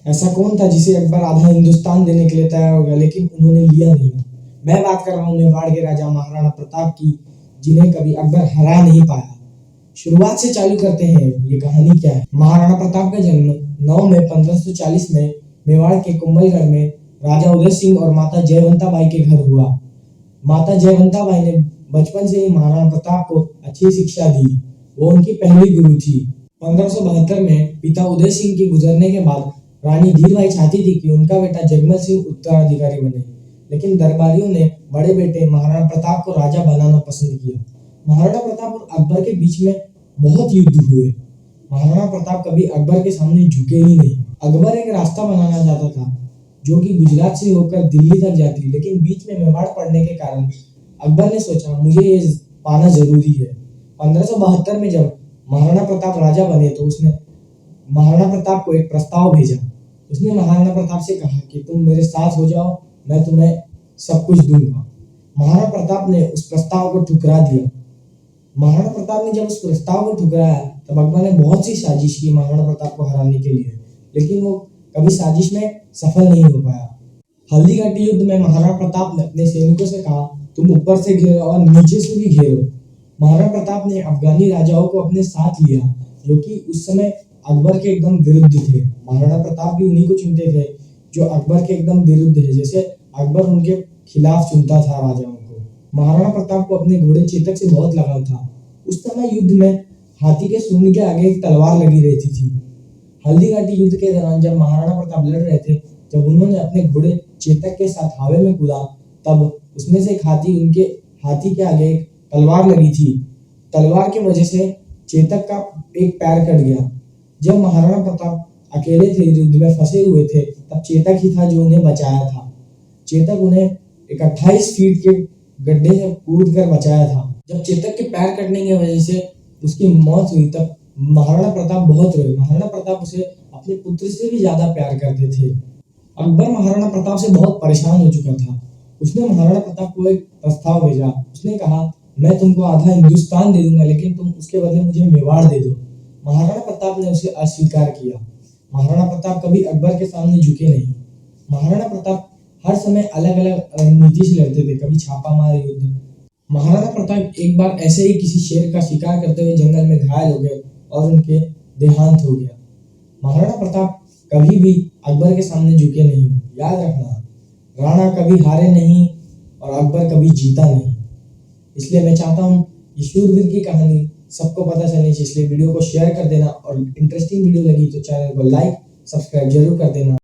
ऐसा कौन था जिसे अकबर आधा हिंदुस्तान देने के लिए तैयार हो गया, लेकिन उन्होंने लिया नहीं। मैं बात कर रहा हूँ मेवाड़ के राजा महाराणा प्रताप की, जिन्हें कभी अकबर हरा नहीं पाया। शुरुआत से चालू करते हैं, ये कहानी क्या है। महाराणा प्रताप का जन्म 9 मई 1540 में मेवाड़ के कुंभलगढ़ में राजा उदय सिंह और माता जयवंता बाई के घर हुआ। माता जयवंता बाई ने बचपन से ही महाराणा प्रताप को अच्छी शिक्षा दी। वो उनकी पहली गुरु थी। 1572 में पिता उदय सिंह के गुजरने के बाद रानी धीरबाई चाहती थी कि उनका बेटा जगमल सिंह उत्तराधिकारी बने, लेकिन दरबारियों ने बड़े बेटे महाराणा प्रताप को राजा बनाना पसंद किया। महाराणा प्रताप और अकबर के बीच में बहुत युद्ध हुए। महाराणा प्रताप कभी अकबर के सामने झुके ही नहीं। अकबर एक रास्ता बनाना चाहता था जो कि गुजरात से होकर दिल्ली तक जाती, लेकिन बीच में मेवाड़ पड़ने के कारण अकबर ने सोचा मुझे ये पाना जरूरी है। 1572 में जब महाराणा प्रताप राजा बने तो उसने महाराणा प्रताप को एक प्रस्ताव भेजा। उसने महाराणा प्रताप से कहा कि तुम मेरे साथ हो जाओ, मैं तुम्हें सब कुछ दूंगा। महाराणा प्रताप ने उस प्रस्ताव को ठुकरा दिया। महाराणा प्रताप ने जब उस प्रस्ताव को ठुकराया तब अकबर ने बहुत सी साजिश की महाराणा प्रताप को हराने के लिए, लेकिन वो कभी साजिश में सफल नहीं हो पाया। हल्दी घाटी युद्ध में महाराणा प्रताप ने अपने सैनिकों से कहा तुम ऊपर से घेरो और नीचे से भी घेरो। महाराणा प्रताप ने अफगानी राजाओं को अपने साथ लिया, जो कि उस समय अकबर के एकदम विरुद्ध थे। महाराणा प्रताप भी उन्हीं को चुनते थे जो अकबर के एकदम विरुद्ध है, जैसे अकबर उनके खिलाफ चुनता था राजाओं को। महाराणा प्रताप को अपने घोड़े चेतक से बहुत लगाव था। उस समय युद्ध में हाथी के सूंड के आगे एक तलवार लगी रहती थी। हल्दी घाटी युद्ध के दौरान जब महाराणा प्रताप लड़ रहे थे, जब उन्होंने अपने घोड़े चेतक के साथ हवा में कूदा, तब उसमें से एक हाथी के आगे एक तलवार लगी थी। तलवार की वजह से चेतक का एक पैर कट गया। जब महाराणा प्रताप अकेले थे, युद्ध में फंसे हुए थे, तब चेतक ही था जो उन्हें बचाया था। चेतक उन्हें एक 28 फीट के गड्ढे से कूद कर बचाया था। जब चेतक के पैर कटने की वजह से उसकी मौत हुई तब महाराणा प्रताप बहुत रोए। महाराणा प्रताप उसे अपने पुत्र से भी ज्यादा प्यार करते थे। अकबर महाराणा प्रताप से बहुत परेशान हो चुका था। उसने महाराणा प्रताप को एक प्रस्ताव भेजा। उसने कहा मैं तुमको आधा हिंदुस्तान दे दूंगा, लेकिन तुम उसके बदले मुझे मेवाड़ दे दो। महाराणा प्रताप ने उसे अस्वीकार किया। महाराणा प्रताप कभी अकबर के सामने झुके नहीं। महाराणा प्रताप हर समय अलग अलग रणनीति से लड़ते थे, कभी छापामार युद्ध। महाराणा प्रताप एक बार ऐसे ही किसी शेर का शिकार करते हुए जंगल में घायल हो गए और उनके देहांत हो गया। महाराणा प्रताप कभी भी अकबर के सामने झुके नहीं। याद रखना, राणा कभी हारे नहीं और अकबर कभी जीता नहीं। इसलिए मैं चाहता हूँ ये शूरवीर की कहानी सबको पता चलनी चाहिए, इसलिए वीडियो को शेयर कर देना और इंटरेस्टिंग वीडियो लगी तो चैनल को लाइक सब्सक्राइब जरूर कर देना।